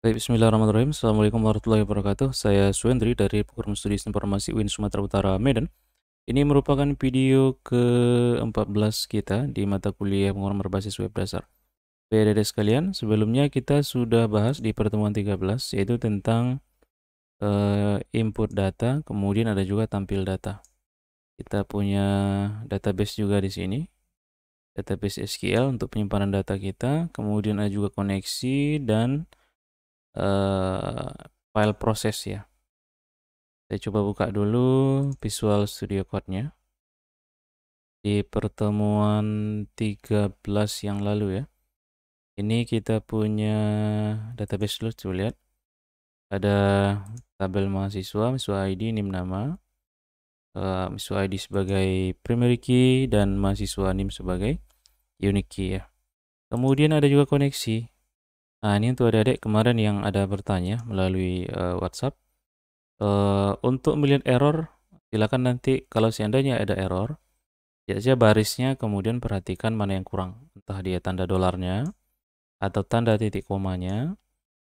Baik, bismillahirrahmanirrahim. Assalamualaikum warahmatullahi wabarakatuh. Saya Suendri dari Program Studi Informasi UIN Sumatera Utara, Medan. Ini merupakan video ke-14 kita di mata kuliah pengurangan berbasis web dasar. Adik-adik sekalian, sebelumnya kita sudah bahas di pertemuan 13, yaitu tentang input data, kemudian ada juga tampil data. Kita punya database juga di sini, database SQL untuk penyimpanan data kita, kemudian ada juga koneksi dan file proses ya. Saya coba buka dulu Visual Studio Code-nya. Di pertemuan 13 yang lalu ya. Ini kita punya database dulu, coba lihat. Ada tabel mahasiswa, mahasiswa ID, NIM nama, mahasiswa ID sebagai primary key, dan mahasiswa NIM sebagai unique key ya. Kemudian ada juga koneksi. Nah, ini untuk adik-adik kemarin yang ada bertanya melalui WhatsApp. Untuk melihat error, silakan nanti kalau seandainya ada error, lihat saja barisnya, kemudian perhatikan mana yang kurang. Entah dia tanda dolarnya, atau tanda titik komanya,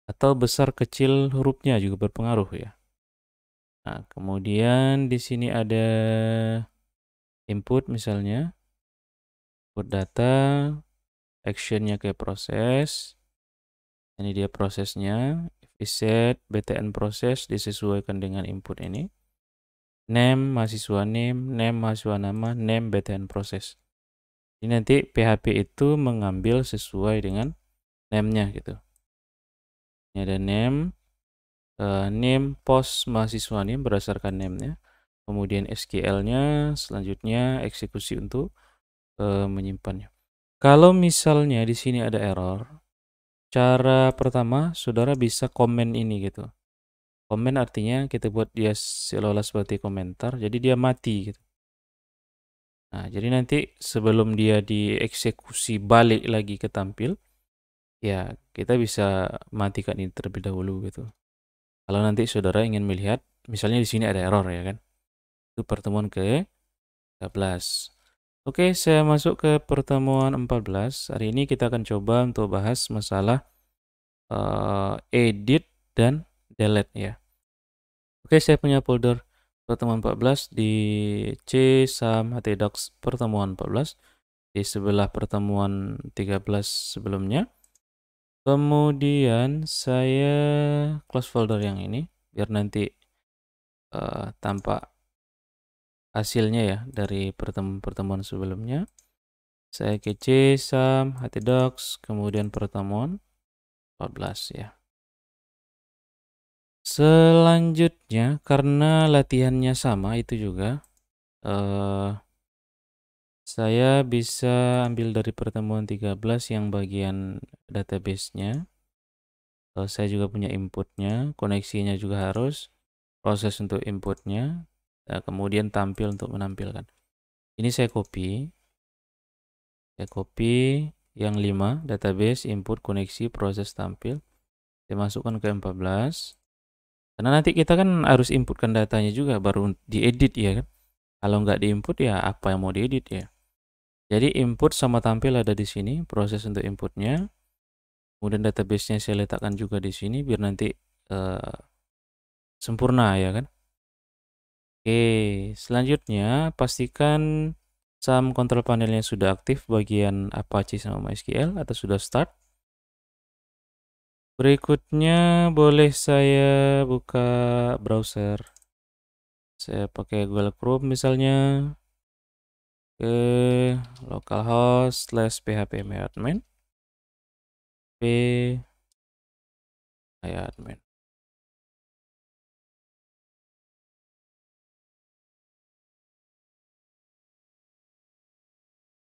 atau besar kecil hurufnya juga berpengaruh ya. Nah, kemudian di sini ada input misalnya, input data, actionnya ke proses. Ini dia prosesnya, set btn proses disesuaikan dengan input ini. Name mahasiswa nama, name btn proses. Ini nanti PHP itu mengambil sesuai dengan name-nya gitu. Ini ada name post mahasiswa name berdasarkan name-nya. Kemudian SQL-nya, selanjutnya eksekusi untuk menyimpannya. Kalau misalnya di sini ada error, cara pertama saudara bisa komen ini gitu. Komen artinya kita buat dia seolah-olah seperti komentar, jadi dia mati gitu. Nah, jadi nanti sebelum dia dieksekusi balik lagi ke tampil, ya kita bisa matikan ini terlebih dahulu gitu. Kalau nanti saudara ingin melihat, misalnya di sini ada error ya kan. Itu pertemuan ke-13. Oke, saya masuk ke pertemuan 14. Hari ini kita akan coba untuk bahas masalah edit dan delete ya. Oke, saya punya folder pertemuan 14 di C SAM HTDocs pertemuan 14 di sebelah pertemuan 13 sebelumnya. Kemudian saya close folder yang ini biar nanti tampak hasilnya ya dari pertemuan sebelumnya. Saya ke C SAM HTDocs kemudian pertemuan 14 ya. Selanjutnya karena latihannya sama itu juga saya bisa ambil dari pertemuan 13 yang bagian database-nya. Saya juga punya inputnya, koneksinya juga harus, proses untuk inputnya, kemudian tampil untuk menampilkan. Ini saya copy yang 5, database, input, koneksi, proses, tampil. Saya masukkan ke 14. Karena nanti kita kan harus inputkan datanya juga, baru diedit ya kan. Kalau nggak diinput ya apa yang mau diedit ya. Jadi input sama tampil ada di sini, proses untuk inputnya. Kemudian database-nya saya letakkan juga di sini biar nanti sempurna ya kan. Oke, selanjutnya pastikan SAM control panelnya sudah aktif bagian Apache sama MySQL atau sudah start. Berikutnya boleh saya buka browser. Saya pakai Google Chrome misalnya. Ke localhost /phpMyAdmin. MyAdmin.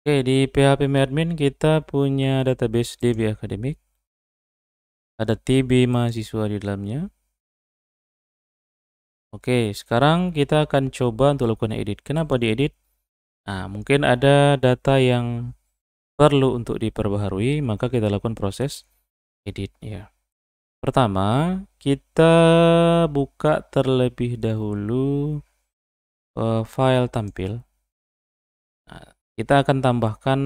Oke, di phpMyAdmin kita punya database DB Academic. Ada TB mahasiswa di dalamnya. Oke, sekarang kita akan coba untuk lakukan edit. Kenapa diedit? Nah, mungkin ada data yang perlu untuk diperbaharui, maka kita lakukan proses edit ya. Pertama, kita buka terlebih dahulu file tampil. Nah, kita akan tambahkan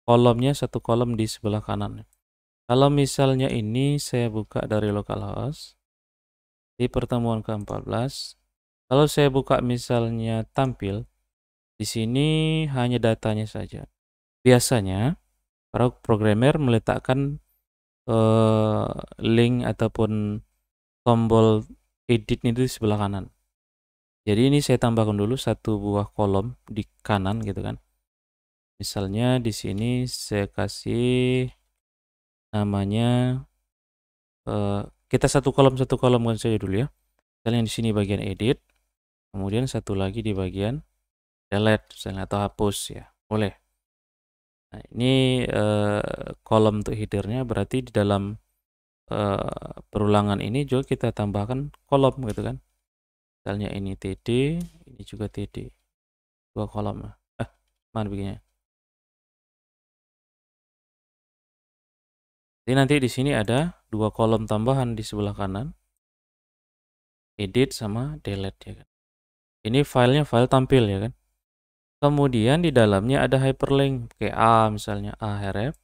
kolomnya, satu kolom di sebelah kanan. Kalau misalnya ini saya buka dari localhost di pertemuan ke-14, kalau saya buka misalnya tampil, di sini hanya datanya saja. Biasanya para programmer meletakkan link ataupun tombol edit itu di sebelah kanan. Jadi ini saya tambahkan dulu satu buah kolom di kanan gitu kan. Misalnya di sini saya kasih namanya kita satu kolom kan saja dulu ya. Misalnya di sini bagian edit, kemudian satu lagi di bagian delete misalnya atau hapus ya. Boleh. Nah, ini kolom untuk headernya berarti di dalam perulangan ini juga kita tambahkan kolom gitu kan. Misalnya ini TD, ini juga TD. Dua kolom. Mana begini? Jadi nanti di sini ada dua kolom tambahan di sebelah kanan. Edit sama delete ya kan. Ini filenya file tampil ya kan. Kemudian di dalamnya ada hyperlink kayak misalnya ahref.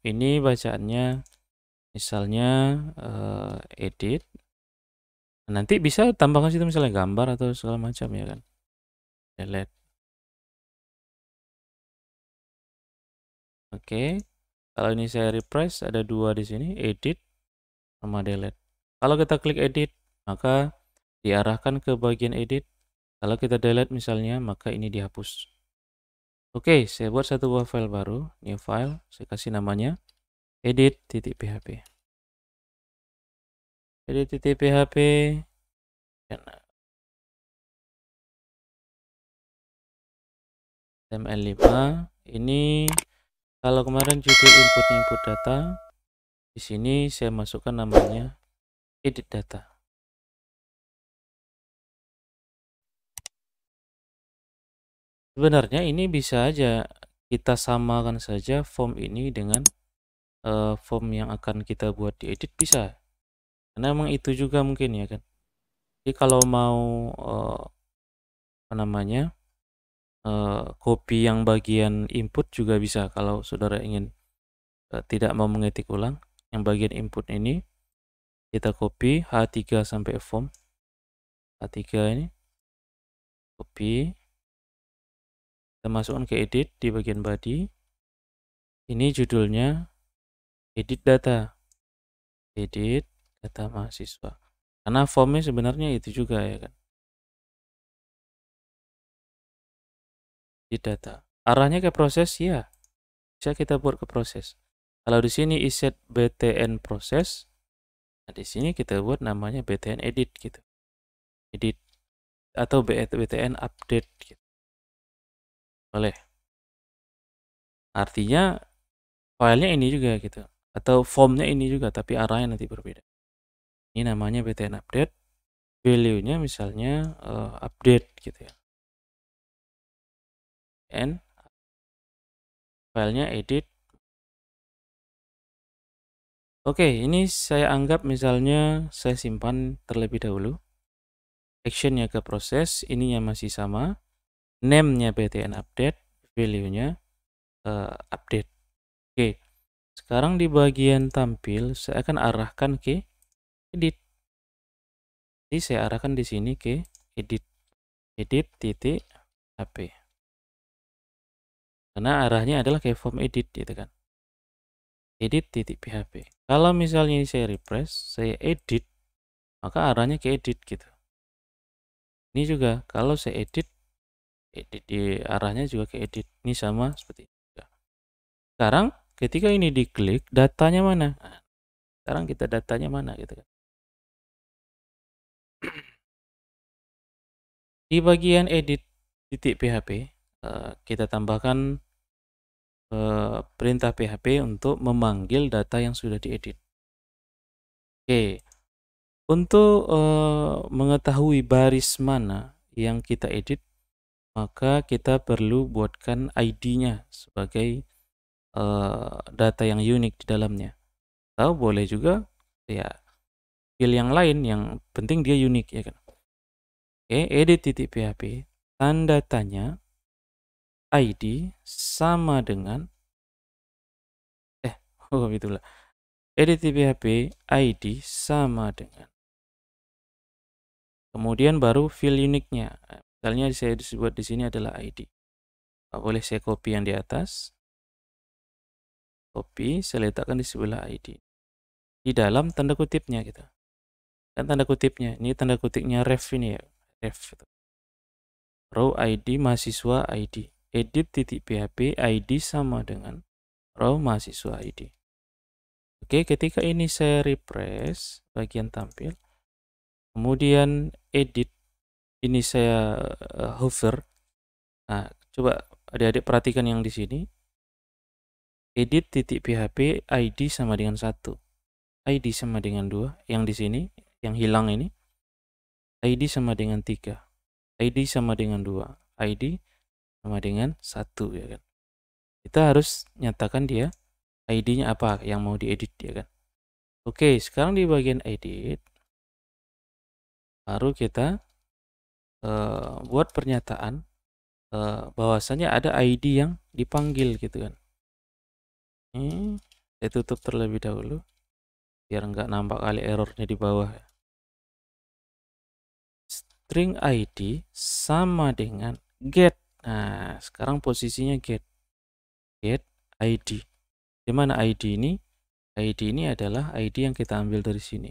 Ini bacaannya misalnya edit. Nanti bisa tambahkan situ misalnya gambar atau segala macam ya kan. Delete. Oke. Kalau ini saya refresh ada dua di sini, edit sama delete. Kalau kita klik edit, maka diarahkan ke bagian edit. Kalau kita delete misalnya, maka ini dihapus. Oke, saya buat satu buah file baru, new file, saya kasih namanya edit.php. Edit.php HTML5. Ini kalau kemarin judul input data, di sini saya masukkan namanya edit data. Sebenarnya ini bisa aja kita samakan saja form ini dengan form yang akan kita buat di edit bisa. Karena emang itu juga mungkin ya kan. Jadi kalau mau copy yang bagian input juga bisa kalau saudara ingin tidak mau mengetik ulang. Yang bagian input ini kita copy H3 sampai form. H3 ini copy. Kita masukkan ke edit di bagian body. Ini judulnya edit data. Edit data mahasiswa. Karena formnya sebenarnya itu juga ya kan. Edit data. Arahnya ke proses ya. Bisa kita buat ke proses. Kalau di sini iset btn proses, nah di sini kita buat namanya btn edit gitu. Edit atau btn update gitu. Boleh. Artinya filenya ini juga gitu. Atau formnya ini juga tapi arahnya nanti berbeda. Ini namanya btn update. Value-nya misalnya update gitu ya. And filenya edit. Oke, ini saya anggap misalnya saya simpan terlebih dahulu. Actionnya ke proses, ininya masih sama. Name-nya btn update, value-nya update. Oke, sekarang di bagian tampil saya akan arahkan ke edit. Jadi saya arahkan di sini ke edit. Edit.php. Karena arahnya adalah ke form edit gitu kan. Edit.php. Kalau misalnya ini saya refresh, saya edit, maka arahnya ke edit gitu. Ini juga kalau saya edit di arahnya juga ke edit. Ini sama seperti itu. Sekarang ketika ini diklik, datanya mana? Nah, sekarang kita datanya mana gitu kan. Di bagian edit.php kita tambahkan perintah PHP untuk memanggil data yang sudah diedit. Oke, untuk mengetahui baris mana yang kita edit, maka kita perlu buatkan ID-nya sebagai data yang unik di dalamnya. Atau boleh juga ya pilih yang lain, yang penting dia unik ya kan. Oke, edit.php tanda tanya ID sama dengan Oh, itulah. Edit di PHP ID sama dengan. Kemudian baru field unique-nya. Misalnya saya buat di sini adalah ID. Boleh saya copy yang di atas. Copy, saya letakkan di sebelah ID. Di dalam tanda kutipnya gitu. Dan tanda kutipnya, ini tanda kutipnya ref ini ya. Ref. Row ID mahasiswa ID. Edit.php ID sama dengan row mahasiswa ID. Oke, ketika ini saya refresh bagian tampil. Kemudian edit, ini saya hover. Nah, coba adik-adik perhatikan yang di sini. Edit.php ID sama dengan 1. ID sama dengan 2. Yang di sini, yang hilang ini. ID sama dengan 3. ID sama dengan 2. ID sama dengan 1 ya kan. Kita harus nyatakan dia ID-nya apa yang mau diedit ya kan. Oke, sekarang di bagian edit baru kita buat pernyataan bahwasanya ada ID yang dipanggil gitu kan. Ini saya tutup terlebih dahulu biar nggak nampak kali errornya di bawah. String ID sama dengan get. Nah, sekarang posisinya get ID. Di mana ID ini? ID ini adalah ID yang kita ambil dari sini.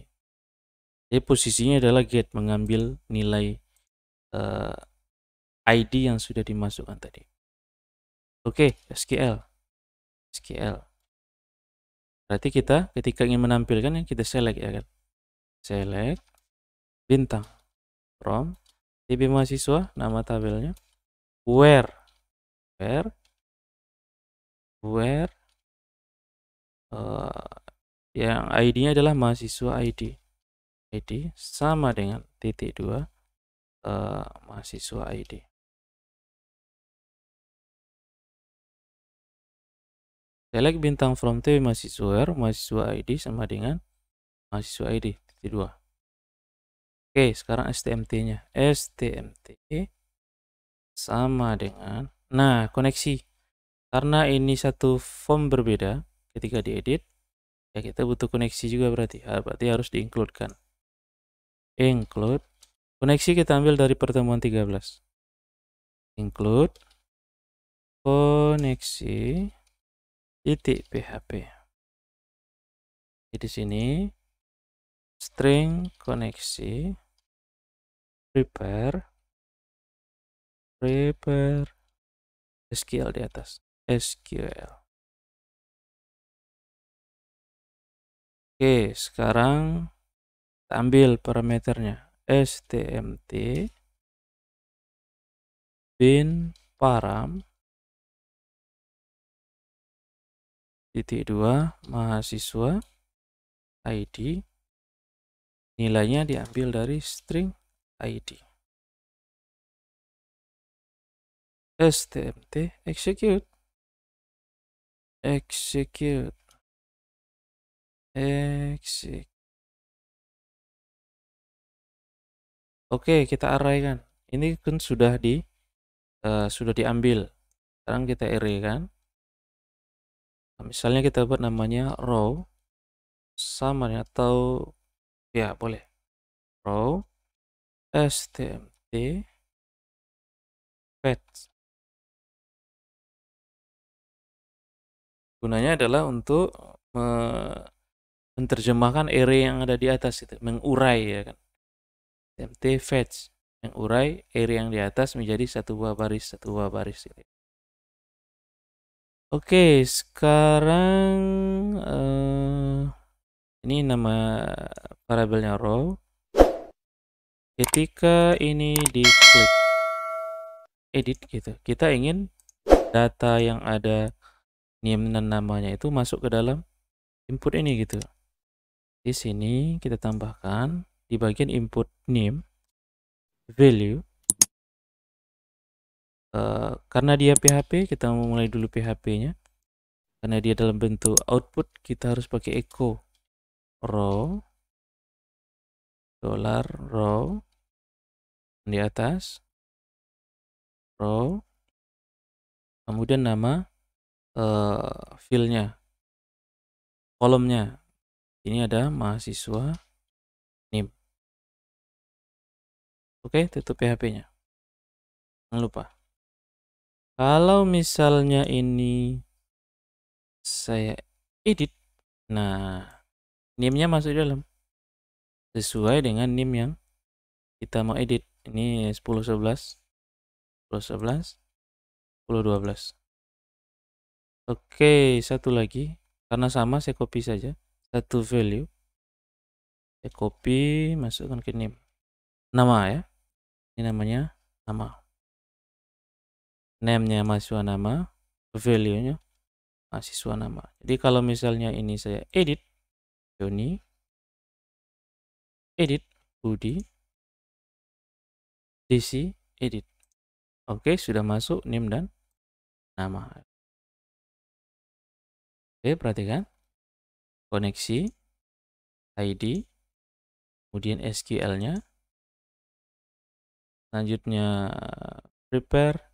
Jadi posisinya adalah get, mengambil nilai ID yang sudah dimasukkan tadi. Oke, SQL. Berarti kita ketika ingin menampilkan yang kita select ya kan. Select bintang from TB mahasiswa, nama tabelnya where yang ID-nya adalah mahasiswa ID sama dengan titik 2 mahasiswa ID. Select bintang from TB mahasiswa ID sama dengan mahasiswa ID titik 2. Oke, sekarang STMT-nya. STMT sama dengan, nah, koneksi. Karena ini satu form berbeda ketika diedit, ya kita butuh koneksi juga berarti. Berarti harus di-include-kan. Include. Koneksi kita ambil dari pertemuan 13. Include koneksi titik PHP. Di sini string koneksi prepare SQL di atas. SQL. Oke, sekarang kita ambil parameternya. STMT bin param titik 2 mahasiswa ID, nilainya diambil dari string ID. STMT execute. Oke, kita arraykan. Ini kan sudah diambil. Sekarang kita array kan. Nah, misalnya kita buat namanya row sama atau ya boleh row STMT fetch. Gunanya adalah untuk menerjemahkan array yang ada di atas itu, mengurai ya kan. STMT fetch, mengurai array yang di atas menjadi satu buah baris gitu. Oke, sekarang ini nama variabelnya row. Ketika ini diklik edit gitu, kita ingin data yang ada name dan namanya itu masuk ke dalam input ini gitu. Di sini kita tambahkan di bagian input name value. Karena dia PHP, kita mulai dulu PHP-nya. Karena dia dalam bentuk output, kita harus pakai echo row $row di atas row, kemudian nama file-nya kolomnya. Ini ada mahasiswa NIM. Oke, tutup PHP-nya. Jangan lupa. Kalau misalnya ini saya edit, nah NIM-nya masuk di dalam. Sesuai dengan NIM yang kita mau edit. Ini 1011, 1011, 1012. Oke, satu lagi. Karena sama, saya copy saja. Satu value. Saya copy, masukkan ke NIM. Nama ya. Ini namanya nama. Name-nya mahasiswa nama. Value-nya mahasiswa nama. Jadi kalau misalnya ini saya edit. Joni. Edit. Budi. DC. Edit. Oke, sudah masuk NIM dan nama. Oke, perhatikan. Koneksi. ID. Kemudian SQL-nya. Selanjutnya prepare.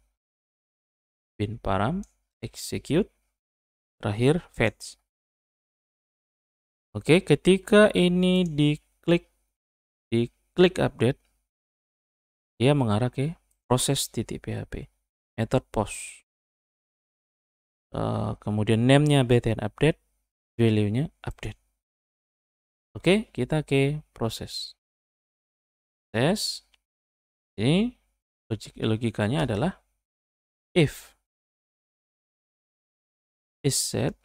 Bin param. Execute. Terakhir fetch. Oke, ketika ini diklik update, dia mengarah ke proses .php, method post. Kemudian name-nya btn update, value-nya update. Oke, kita ke proses. Tes. Ini logikanya adalah if is set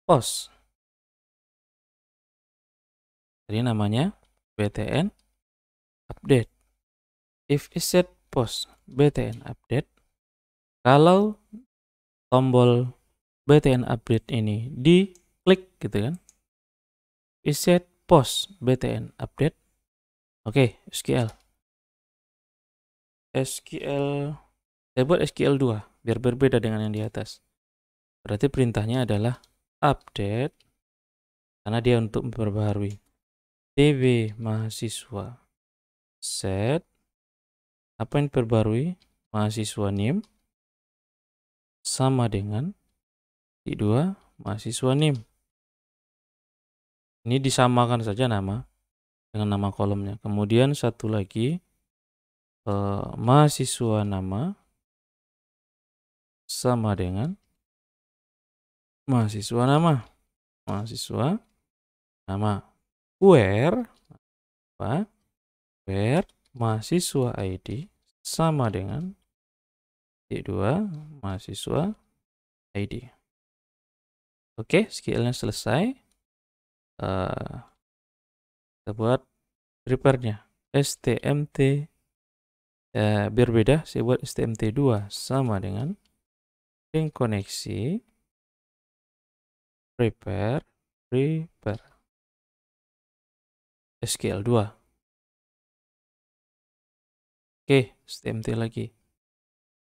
post. Jadi namanya btn update. If is set post btn update, kalau tombol btn update ini diklik gitu kan, is set post btn update. Oke, SQL. Saya buat SQL 2 biar berbeda dengan yang di atas. Berarti perintahnya adalah update karena dia untuk memperbaharui. DB mahasiswa set apa yang diperbarui? Mahasiswa NIM sama dengan di2 mahasiswa NIM. Ini disamakan saja nama dengan nama kolomnya. Kemudian satu lagi mahasiswa nama sama dengan mahasiswa nama. Where mahasiswa ID sama dengan D2 mahasiswa ID. Oke, SQL-nya selesai. Kita buat prepare-nya. STMT biar beda, saya buat STMT2 sama dengan link koneksi prepare SQL 2. Oke, STMT lagi.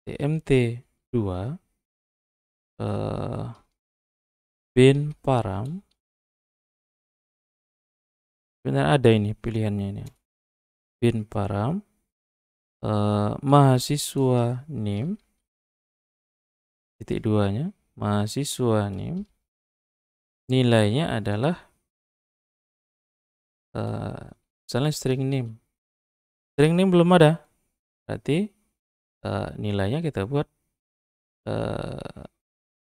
STMT 2 bin param. Benar ada ini pilihannya ini. Bin param mahasiswa NIM titik 2-nya mahasiswa NIM nilainya adalah misalnya string NIM belum ada, berarti nilainya kita buat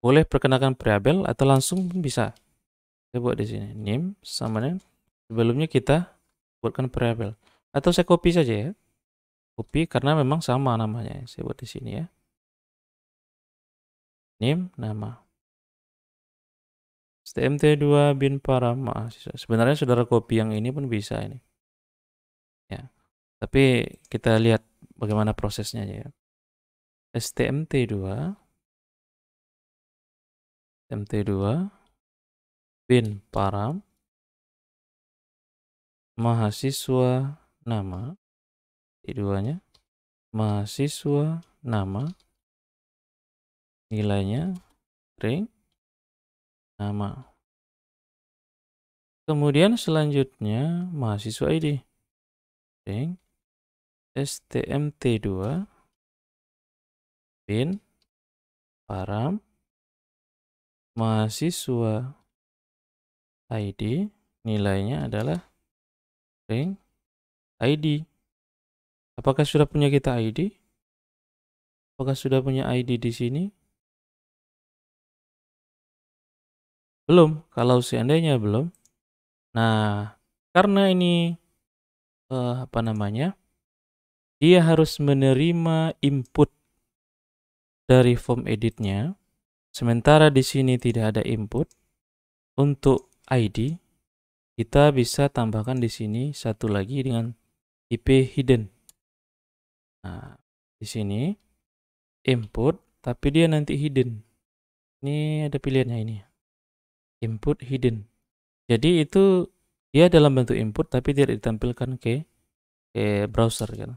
boleh perkenalkan variabel atau langsung pun bisa. Saya buat di sini NIM sama dengan sebelumnya kita buatkan variabel atau saya copy saja ya, copy karena memang sama namanya. Saya buat di sini ya, NIM nama STMT2 bin param mahasiswa. Sebenarnya saudara copy yang ini pun bisa ini ya, tapi kita lihat bagaimana prosesnya ya. STMT2 bin param mahasiswa nama, keduanya mahasiswa nama nilainya string nama. Kemudian selanjutnya mahasiswa ID string STMT2 bin param mahasiswa ID, nilainya adalah string ID. Apakah sudah punya kita ID? Apakah sudah punya ID di sini? Belum. Kalau seandainya belum, nah karena ini dia harus menerima input dari form editnya, sementara di sini tidak ada input. Untuk ID, kita bisa tambahkan di sini satu lagi dengan tipe hidden. Nah, di sini input, tapi dia nanti hidden. Ini ada pilihannya ini. Input hidden. Jadi itu dia dalam bentuk input, tapi tidak ditampilkan ke browser kan.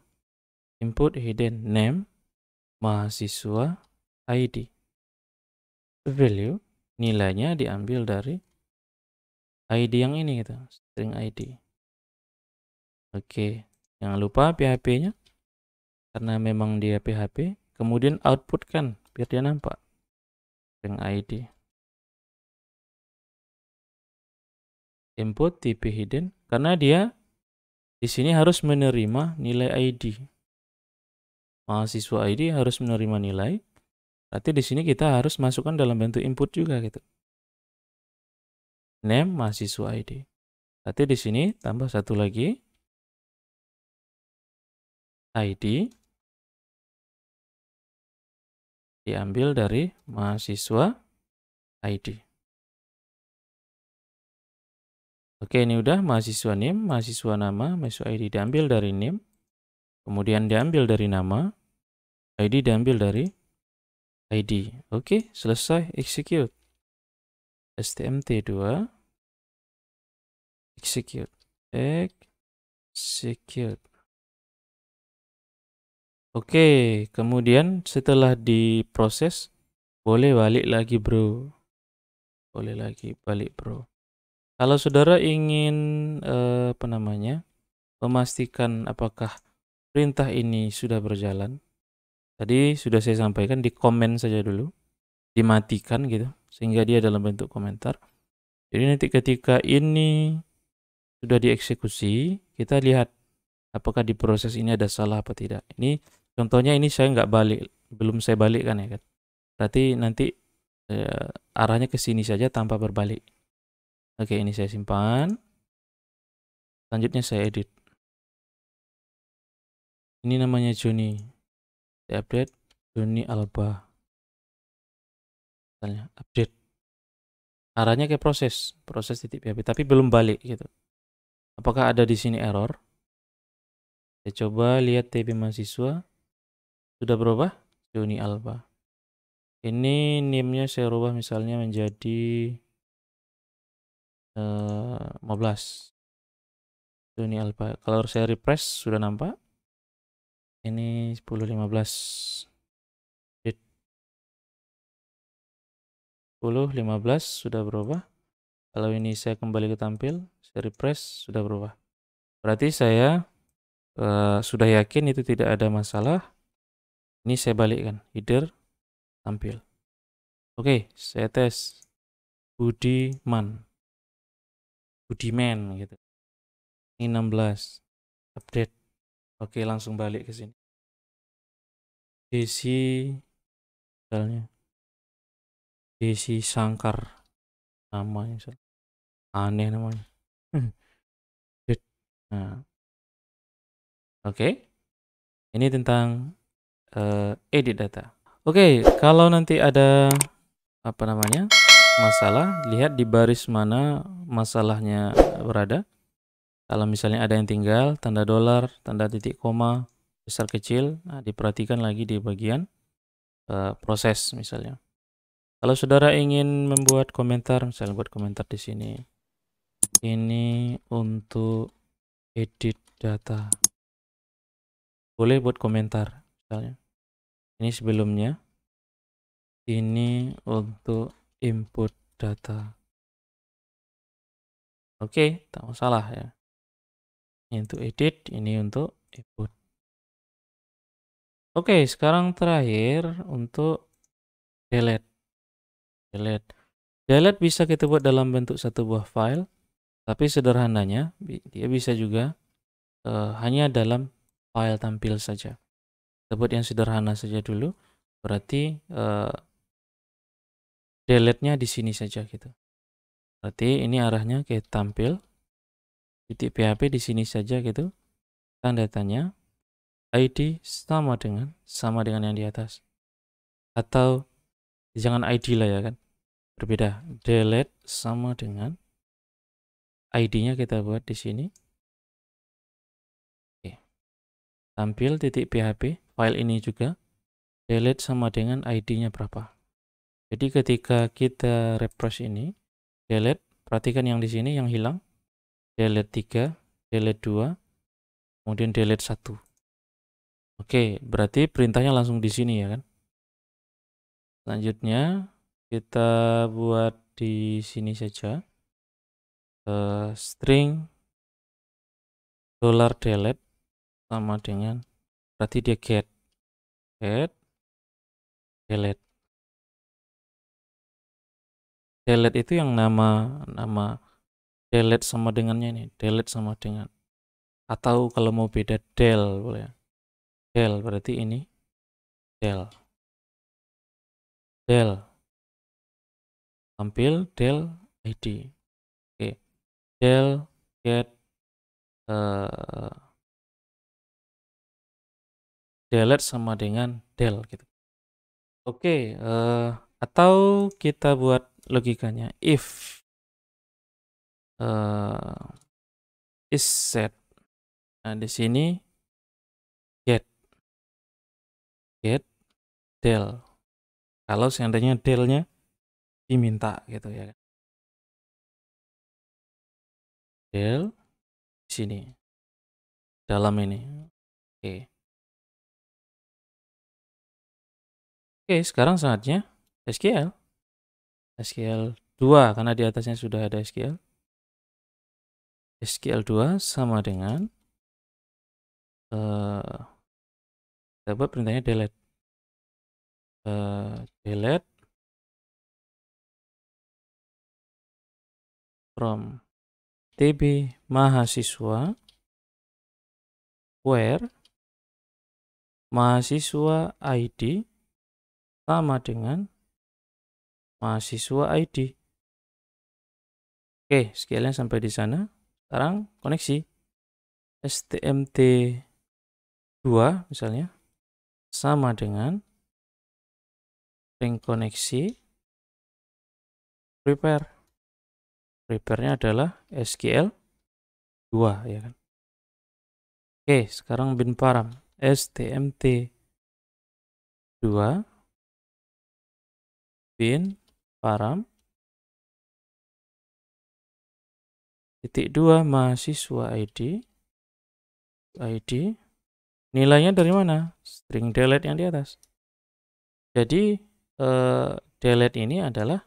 Input hidden name mahasiswa ID. Value nilainya diambil dari ID yang ini gitu, string ID. Oke, jangan lupa PHP-nya karena memang dia PHP. Kemudian output kan biar dia nampak string ID. Input tipe hidden karena dia di sini harus menerima nilai ID. Mahasiswa ID harus menerima nilai. Berarti di sini kita harus masukkan dalam bentuk input juga gitu. Name mahasiswa ID. Berarti di sini tambah satu lagi ID diambil dari mahasiswa ID. Oke, ini udah mahasiswa name, mahasiswa nama, mahasiswa ID diambil dari name, kemudian diambil dari nama, ID diambil dari ID. Oke, selesai, execute. STMT2 execute. Execute. Oke, kemudian setelah diproses boleh balik lagi, bro. Boleh lagi balik, bro. Kalau saudara ingin memastikan apakah perintah ini sudah berjalan, tadi sudah saya sampaikan, di komen saja dulu, dimatikan gitu, sehingga dia dalam bentuk komentar. Jadi nanti ketika ini sudah dieksekusi, kita lihat apakah di proses ini ada salah apa tidak. Ini contohnya ini saya nggak balik, belum saya balikkan ya kan. Berarti nanti arahnya ke sini saja tanpa berbalik. Oke, ini saya simpan. Selanjutnya saya edit. Ini namanya Joni. Saya update Joni Alba. Misalnya update. Arahnya ke proses titik PHP, tapi belum balik gitu. Apakah ada di sini error? Saya coba lihat TB mahasiswa. Sudah berubah? Joni Alba. Ini name-nya saya rubah misalnya menjadi 15. Joni Alba. Kalau saya refresh sudah nampak. Ini 10.15. 10.15 sudah berubah. Kalau ini saya kembali ke tampil, saya refresh sudah berubah. Berarti saya sudah yakin itu tidak ada masalah. Ini saya balikkan, header tampil. Oke, saya tes Budiman gitu. Ini 16. Update. Oke, langsung balik ke sini. Desi misalnya. Desi Sangkar namanya. Aneh namanya. Nah. Oke. Ini tentang edit data. Oke, kalau nanti ada masalah, lihat di baris mana masalahnya berada. Kalau misalnya ada yang tinggal, tanda dolar, tanda titik koma, besar kecil, nah diperhatikan lagi di bagian proses misalnya. Kalau saudara ingin membuat komentar, misalnya buat komentar di sini. Ini untuk edit data. Boleh buat komentar misalnya. Ini sebelumnya. Ini untuk input data. Oke, tak masalah ya. Ini untuk edit, ini untuk input. Oke, sekarang terakhir untuk delete. Delete bisa kita buat dalam bentuk satu buah file, tapi sederhananya dia bisa juga hanya dalam file tampil saja. Kita buat yang sederhana saja dulu, berarti delete-nya di sini saja gitu. Berarti ini arahnya ke tampil, titik PHP di sini saja gitu. Tanda tanya, ID sama dengan yang di atas. Atau jangan ID lah ya kan, berbeda. Delete sama dengan ID-nya kita buat di sini. Oke. Tampil titik PHP, file ini juga. Delete sama dengan ID-nya berapa. Jadi ketika kita refresh ini, delete, perhatikan yang di sini yang hilang. Delete 3, delete 2, kemudian delete 1. Oke, berarti perintahnya langsung di sini ya kan. Selanjutnya kita buat di sini saja. String $delete sama dengan, berarti dia get delete. Delete itu yang nama delete sama dengannya nih, delete sama dengan. Atau kalau mau beda del boleh. Del berarti ini del. Tampil del ID. Oke. Del get delete sama dengan del gitu. Oke, atau kita buat logikanya if is set. Nah, di sini get del. Kalau seandainya delnya diminta gitu ya. Del di sini. Dalam ini. Oke. Oke, sekarang saatnya SQL. SQL 2 karena di atasnya sudah ada SQL. SQL 2 sama dengan kita buat perintahnya delete. Delete from tb mahasiswa where mahasiswa ID sama dengan mahasiswa ID. Oke, SQL-nya sampai di sana. Sekarang koneksi STMT2 misalnya sama dengan string koneksi prepare. Prepare-nya adalah SQL 2 ya kan. Oke, sekarang bin param STMT2 bin param titik 2 mahasiswa ID nilainya dari mana? String delete yang di atas. Jadi delete ini adalah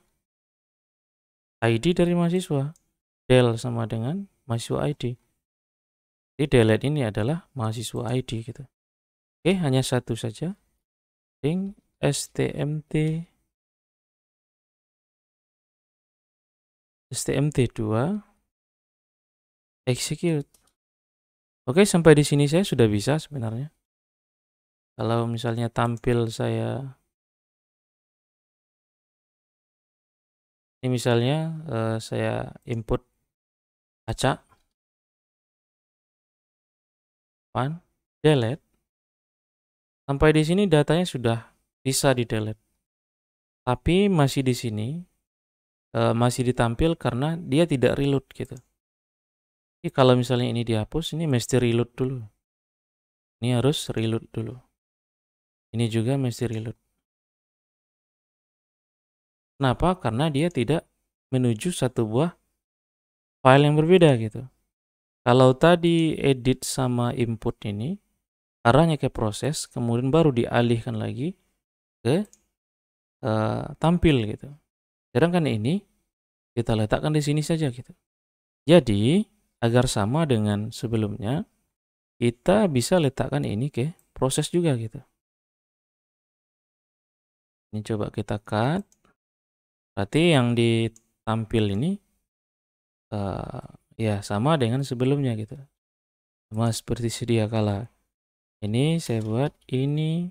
ID dari mahasiswa. Del sama dengan mahasiswa ID. Jadi delete ini adalah mahasiswa ID gitu. Oke, hanya satu saja. String STMT2 execute. Oke, sampai di sini saya sudah bisa sebenarnya. Kalau misalnya tampil saya ini misalnya saya input acak delete. Sampai di sini datanya sudah bisa di delete. Tapi masih di sini masih ditampil karena dia tidak reload gitu. Jadi kalau misalnya ini dihapus, ini mesti reload dulu. Ini harus reload dulu. Ini juga mesti reload. Kenapa? Karena dia tidak menuju satu buah file yang berbeda gitu. Kalau tadi edit sama input ini arahnya ke proses, kemudian baru dialihkan lagi ke tampil gitu. Sedangkan ini kita letakkan di sini saja gitu. Jadi agar sama dengan sebelumnya, kita bisa letakkan ini ke proses juga gitu. Ini coba kita cut. Berarti yang ditampil ini ya sama dengan sebelumnya gitu. Sama seperti sedia kala. Ini saya buat ini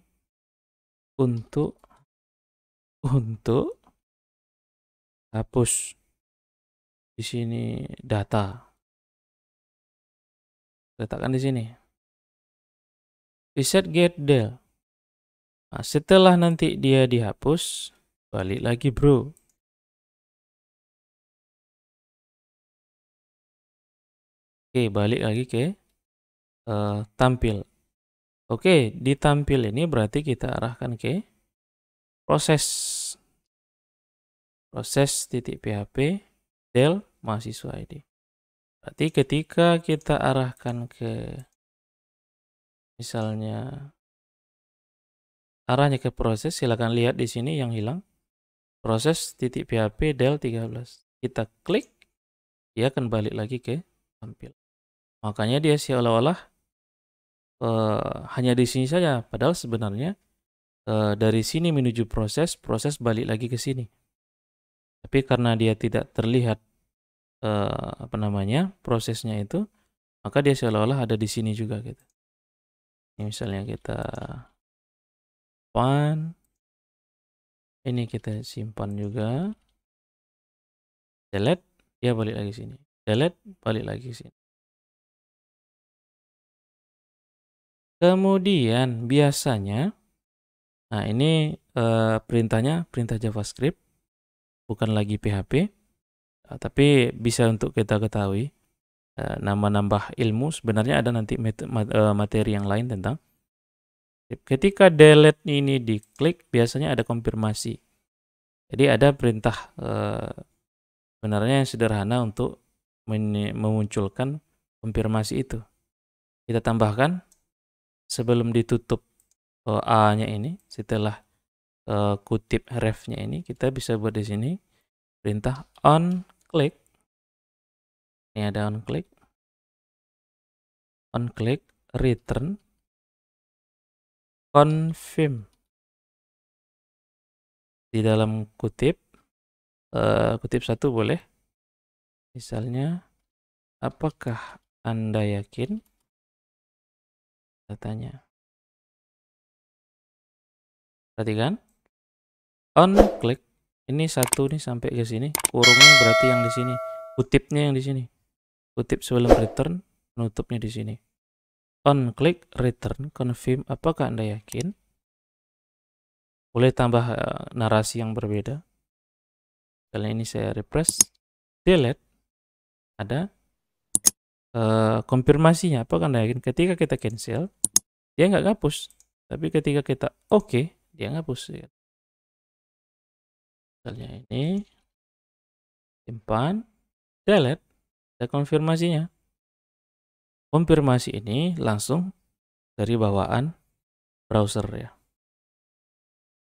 untuk hapus di sini data. Letakkan di sini. Reset get del. Nah, setelah nanti dia dihapus, balik lagi bro. Oke, balik lagi ke tampil. Oke, di tampil ini berarti kita arahkan ke proses titik php del mahasiswa ID. Berarti ketika kita arahkan ke misalnya arahnya ke proses, silakan lihat di sini yang hilang. Proses titik php del 13. Kita klik, dia akan balik lagi ke tampil. Makanya dia seolah-olah hanya di sini saja, padahal sebenarnya dari sini menuju proses balik lagi ke sini. Tapi karena dia tidak terlihat prosesnya itu, maka dia seolah-olah ada di sini juga gitu. Ini misalnya kita ini kita simpan juga, delete, dia balik lagi sini, delete, balik lagi sini. Kemudian biasanya, nah ini perintahnya perintah JavaScript, bukan lagi PHP, tapi bisa untuk kita ketahui nambah ilmu. Sebenarnya ada nanti materi yang lain tentang. Ketika delete ini diklik, biasanya ada konfirmasi. Jadi ada perintah sebenarnya yang sederhana untuk memunculkan konfirmasi itu. Kita tambahkan sebelum ditutup A-nya ini, setelah kutip ref-nya ini, kita bisa buat di sini perintah on click. Ini ada on click return confirm. Di dalam kutip satu boleh. Misalnya, apakah Anda yakin? Tanya. Perhatikan. On click. Ini satu nih sampai ke sini. Kurungnya berarti yang di sini. Kutipnya yang di sini. Kutip sebelum return, penutupnya di sini. On click return confirm. Apakah Anda yakin? Boleh tambah narasi yang berbeda. Kali ini saya refresh, delete. Ada konfirmasinya. Apakah Anda yakin? Ketika kita cancel, dia nggak ngapus. Tapi ketika kita oke, dia ngapus. Misalnya ini, simpan, delete, ada konfirmasinya. Konfirmasi ini langsung dari bawaan browser ya.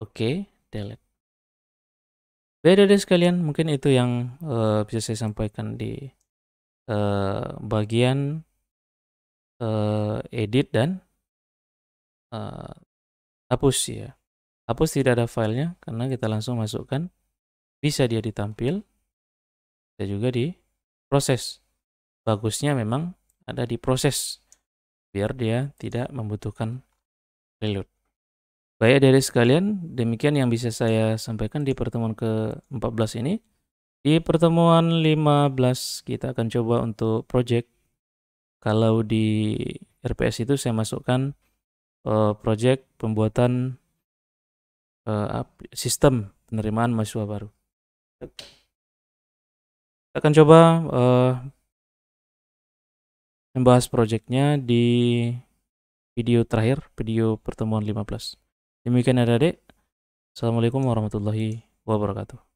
Oke, delete. Baik sekalian, mungkin itu yang bisa saya sampaikan di bagian edit dan hapus ya. Hapus tidak ada filenya karena kita langsung masukkan. Bisa dia ditampil, bisa juga di proses. Bagusnya memang ada di proses biar dia tidak membutuhkan reload. Baik adik-adik sekalian, demikian yang bisa saya sampaikan di pertemuan ke-14 ini. Di pertemuan 15 kita akan coba untuk project. Kalau di RPS itu saya masukkan project pembuatan sistem penerimaan mahasiswa baru. Kita akan coba membahas projectnya di video terakhir, video pertemuan 15. Demikian adik-adik. Assalamualaikum warahmatullahi wabarakatuh.